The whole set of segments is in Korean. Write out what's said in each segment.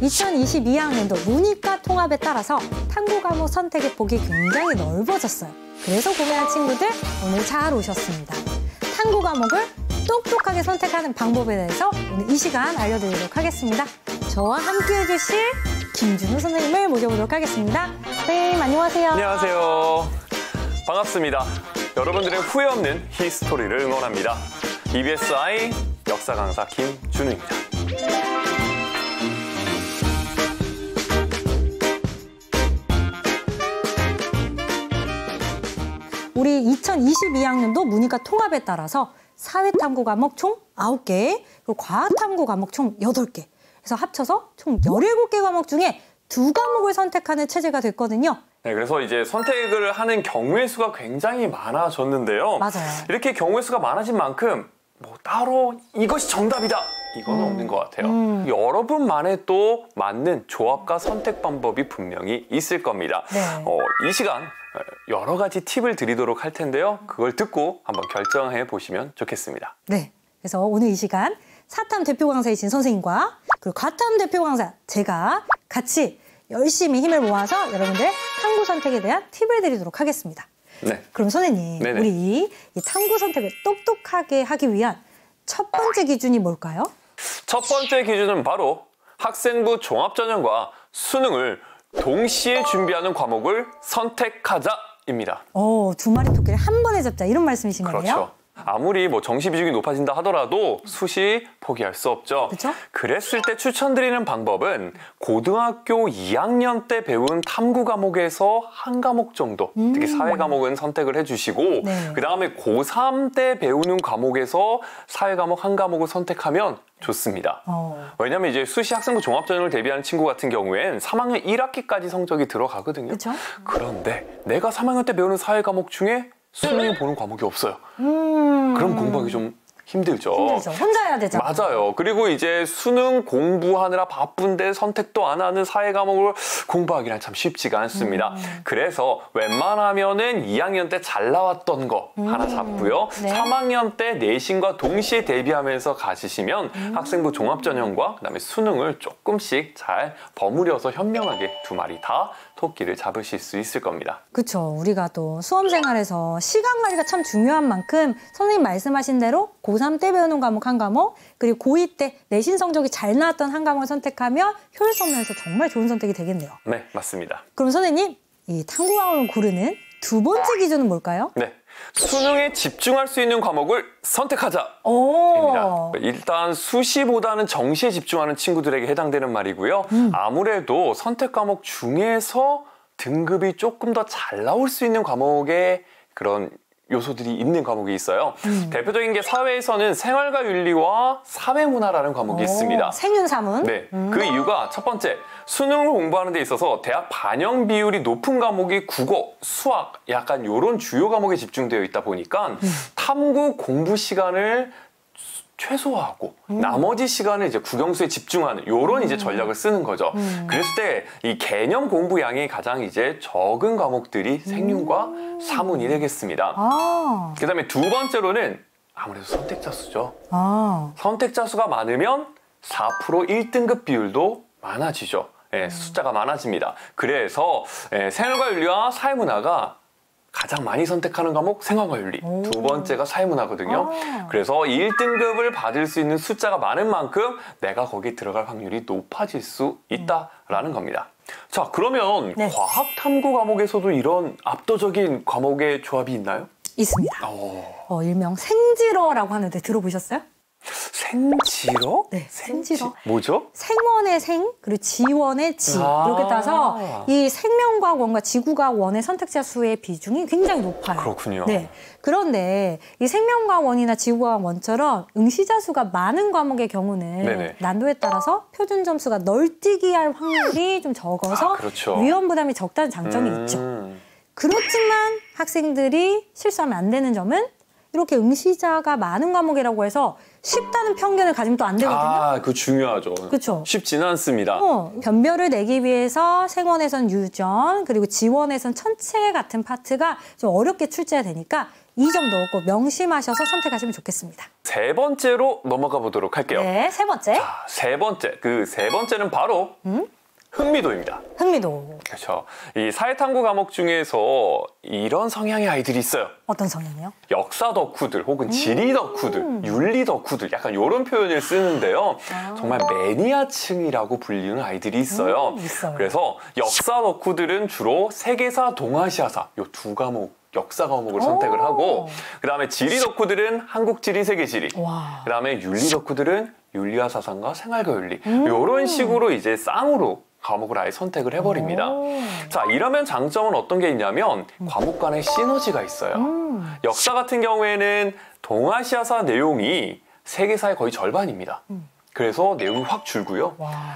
2022학년도 문이과 통합에 따라서 탐구 과목 선택의 폭이 굉장히 넓어졌어요. 그래서 구매한 친구들 오늘 잘 오셨습니다. 탐구 과목을 똑똑하게 선택하는 방법에 대해서 오늘 이 시간 알려드리도록 하겠습니다. 저와 함께 해주실 김준우 선생님을 모셔보도록 하겠습니다. 선생님 안녕하세요. 안녕하세요. 반갑습니다. 여러분들의 후회 없는 히스토리를 응원합니다. EBSI 역사 강사 김준우입니다. 우리 2022학년도 문이과 통합에 따라서 사회탐구 과목 총 9개, 그리고 과학탐구 과목 총 8개. 그래서 합쳐서 총 17개 과목 중에 2과목을 선택하는 체제가 됐거든요. 네, 그래서 이제 선택을 하는 경우의 수가 굉장히 많아졌는데요. 맞아요. 이렇게 경우의 수가 많아진 만큼 뭐 따로 이것이 정답이다 이건 없는 것 같아요. 여러분만의 또 맞는 조합과 선택 방법이 분명히 있을 겁니다. 네. 이 시간 여러 가지 팁을 드리도록 할 텐데요. 그걸 듣고 한번 결정해 보시면 좋겠습니다. 네. 그래서 오늘 이 시간 사탐 대표 강사이신 선생님과 그리고 과탐 대표 강사 제가 같이 열심히 힘을 모아서 여러분들 탐구 선택에 대한 팁을 드리도록 하겠습니다. 네. 그럼 선생님, 네네. 우리 이 탐구 선택을 똑똑하게 하기 위한 첫 번째 기준이 뭘까요? 첫 번째 기준은 바로 학생부 종합전형과 수능을 동시에 준비하는 과목을 선택하자입니다. 두 마리 토끼를 한 번에 잡자 이런 말씀이신 거예요? 그렇죠. 아무리 뭐 정시 비중이 높아진다 하더라도 수시 포기할 수 없죠. 그렇죠? 그랬을 때 추천드리는 방법은 고등학교 2학년 때 배운 탐구 과목에서 한 과목 정도, 특히 사회 과목은 선택을 해주시고 네. 그다음에 고3 때 배우는 과목에서 사회 과목 한 과목을 선택하면 좋습니다. 왜냐면 이제 수시 학생부 종합전형을 대비하는 친구 같은 경우엔 3학년 1학기까지 성적이 들어가거든요. 그렇죠? 그런데 내가 3학년 때 배우는 사회 과목 중에 수능에 보는 과목이 없어요. 그럼 공부하기 좀 힘들죠. 힘들죠. 혼자 해야 되죠. 맞아요. 그리고 이제 수능 공부하느라 바쁜데 선택도 안 하는 사회 과목을 공부하기란 참 쉽지가 않습니다. 그래서 웬만하면은 2학년 때 잘 나왔던 거 하나 잡고요. 네. 3학년 때 내신과 동시에 대비하면서 가시면 학생부 종합전형과 그다음에 수능을 조금씩 잘 버무려서 현명하게 두 마리 다 토끼를 잡으실 수 있을 겁니다. 그렇죠. 우리가 또 수험 생활에서 시간 관리가 참 중요한 만큼 선생님 말씀하신 대로 고3 때 배우는 과목 한 과목, 그리고 고2 때 내신 성적이 잘 나왔던 한 과목을 선택하면 효율성 면에서 정말 좋은 선택이 되겠네요. 네, 맞습니다. 그럼 선생님, 이 탐구 과목을 고르는 두 번째 기준은 뭘까요? 네, 수능에 집중할 수 있는 과목을 선택하자. 입니다. 일단 수시보다는 정시에 집중하는 친구들에게 해당되는 말이고요. 아무래도 선택 과목 중에서 등급이 조금 더 잘 나올 수 있는 과목의 그런 요소들이 있는 과목이 있어요. 대표적인 게 사회에서는 생활과 윤리와 사회문화라는 과목이 있습니다. 생윤사문? 네, 그 이유가 첫 번째, 수능을 공부하는 데 있어서 대학 반영 비율이 높은 과목이 국어, 수학, 약간 이런 주요 과목에 집중되어 있다 보니까 탐구 공부 시간을 최소화하고 나머지 시간을 이제 국영수에 집중하는 이런 이제 전략을 쓰는 거죠. 그랬을 때 이 개념 공부 양이 가장 이제 적은 과목들이 생윤과 사문이 되겠습니다. 그다음에 두 번째로는 아무래도 선택자 수죠. 선택자 수가 많으면 4% 1등급 비율도 많아지죠. 예, 숫자가 많아집니다. 그래서 생활과 윤리와 사회문화가 가장 많이 선택하는 과목 생활과 윤리, 두 번째가 사회문화거든요. 그래서 1등급을 받을 수 있는 숫자가 많은 만큼 내가 거기에 들어갈 확률이 높아질 수 있다라는 겁니다. 자, 그러면 네. 과학탐구 과목에서도 이런 압도적인 과목의 조합이 있나요? 있습니다. 일명 생지러라고 하는데 들어보셨어요? 생지러? 네, 생지러. 뭐죠? 생원의 생, 그리고 지원의 지. 이렇게 따서 이 생명과학원과 지구과학원의 선택자 수의 비중이 굉장히 높아요. 그렇군요. 네. 그런데 이 생명과학원이나 지구과학원처럼 응시자 수가 많은 과목의 경우는 네네. 난도에 따라서 표준 점수가 널뛰기 할 확률이 좀 적어서 그렇죠. 위험 부담이 적다는 장점이 있죠. 그렇지만 학생들이 실수하면 안 되는 점은 이렇게 응시자가 많은 과목이라고 해서 쉽다는 편견을 가지면 또 안 되거든요. 그거 중요하죠. 그렇죠. 쉽지는 않습니다. 변별을 내기 위해서 생원에선 유전, 그리고 지원에선 천체 같은 파트가 좀 어렵게 출제가 되니까 이 점도 꼭 명심하셔서 선택하시면 좋겠습니다. 세 번째로 넘어가 보도록 할게요. 네, 세 번째. 자, 세 번째는 바로 흥미도입니다. 흥미도. 그렇죠. 이 사회탐구 과목 중에서 이런 성향의 아이들이 있어요. 어떤 성향이요? 역사 덕후들 혹은 지리 덕후들, 윤리 덕후들 약간 이런 표현을 쓰는데요. 정말 매니아층이라고 불리는 아이들이 있어요. 있어요. 그래서 역사 덕후들은 주로 세계사, 동아시아사 이 두 과목 역사 과목을 선택을 하고 그다음에 지리 덕후들은 한국 지리, 세계 지리. 와. 그다음에 윤리 덕후들은 윤리와 사상과 생활과 윤리. 이런 식으로 이제 쌍으로 과목을 아예 선택을 해버립니다. 자, 이러면 장점은 어떤 게 있냐면 과목 간의 시너지가 있어요. 역사 같은 경우에는 동아시아사 내용이 세계사의 거의 절반입니다. 그래서 내용이 확 줄고요.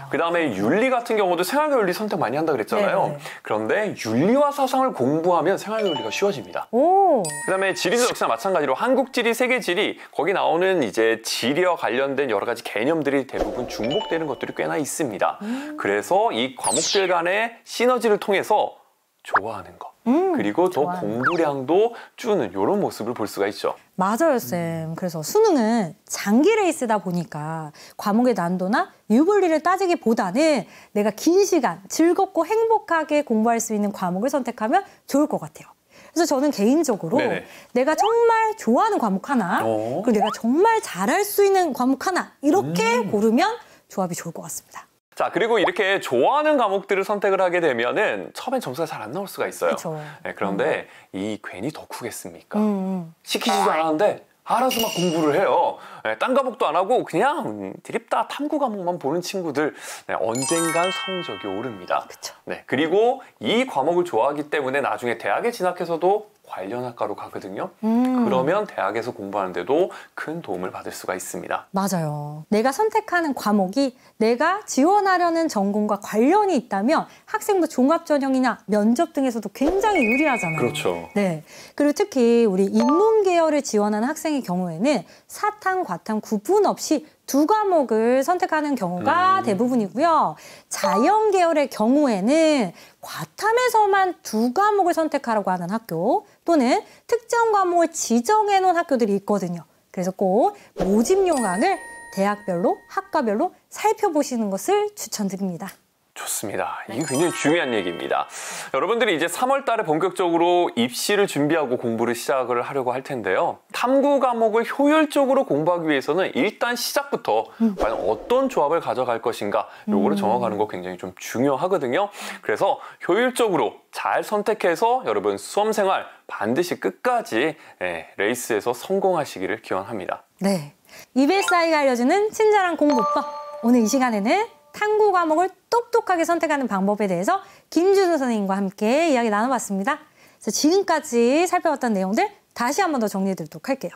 그 다음에 윤리 같은 경우도 생활과 윤리 선택 많이 한다 그랬잖아요. 네네. 그런데 윤리와 사상을 공부하면 생활과 윤리가 쉬워집니다. 오. 그 다음에 지리도 역시나 마찬가지로 한국지리, 세계지리 거기 나오는 이제 지리와 관련된 여러 가지 개념들이 대부분 중복되는 것들이 꽤나 있습니다. 그래서 이 과목들 간의 시너지를 통해서 좋아하는 거 그리고 더 좋아하는 공부량도 주는 이런 모습을 볼 수가 있죠. 맞아요, 쌤. 그래서 수능은 장기 레이스다 보니까 과목의 난도나 유불리를 따지기보다는 내가 긴 시간 즐겁고 행복하게 공부할 수 있는 과목을 선택하면 좋을 것 같아요. 그래서 저는 개인적으로 네네. 내가 정말 좋아하는 과목 하나, 그리고 내가 정말 잘할 수 있는 과목 하나 이렇게 고르면 조합이 좋을 것 같습니다. 자, 그리고 이렇게 좋아하는 과목들을 선택을 하게 되면은 처음엔 점수가 잘 안 나올 수가 있어요. 그쵸. 네, 그런데 이 괜히 덕후겠습니까? 시키지도 않았는데 알아서 막 공부를 해요. 네, 딴 과목도 안 하고 그냥 드립다 탐구 과목만 보는 친구들 네, 언젠간 성적이 오릅니다. 그쵸. 네, 그리고 이 과목을 좋아하기 때문에 나중에 대학에 진학해서도 관련 학과로 가거든요. 그러면 대학에서 공부하는데도 큰 도움을 받을 수가 있습니다. 맞아요. 내가 선택하는 과목이 내가 지원하려는 전공과 관련이 있다면 학생부 종합전형이나 면접 등에서도 굉장히 유리하잖아요. 그렇죠. 네. 그리고 특히 우리 인문 계열을 지원하는 학생의 경우에는 사탐, 과탐 구분 없이 두 과목을 선택하는 경우가 대부분이고요. 자연 계열의 경우에는 과탐에서만 두 과목을 선택하라고 하는 학교 또는 특정 과목을 지정해 놓은 학교들이 있거든요. 그래서 꼭 모집 요강을 대학별로, 학과별로 살펴보시는 것을 추천드립니다. 좋습니다. 이게 굉장히 중요한 얘기입니다. 여러분들이 이제 3월 달에 본격적으로 입시를 준비하고 공부를 시작을 하려고 할 텐데요. 탐구 과목을 효율적으로 공부하기 위해서는 일단 시작부터 과연 어떤 조합을 가져갈 것인가 요거를 정해가는 거 굉장히 좀 중요하거든요. 그래서 효율적으로 잘 선택해서 여러분 수험생활 반드시 끝까지 레이스에서 성공하시기를 기원합니다. 네. EBSI가 알려주는 친절한 공부법. 오늘 이 시간에는 탐구 과목을 똑똑하게 선택하는 방법에 대해서 김준우 선생님과 함께 이야기 나눠봤습니다. 그래서 지금까지 살펴봤던 내용들 다시 한 번 더 정리해드리도록 할게요.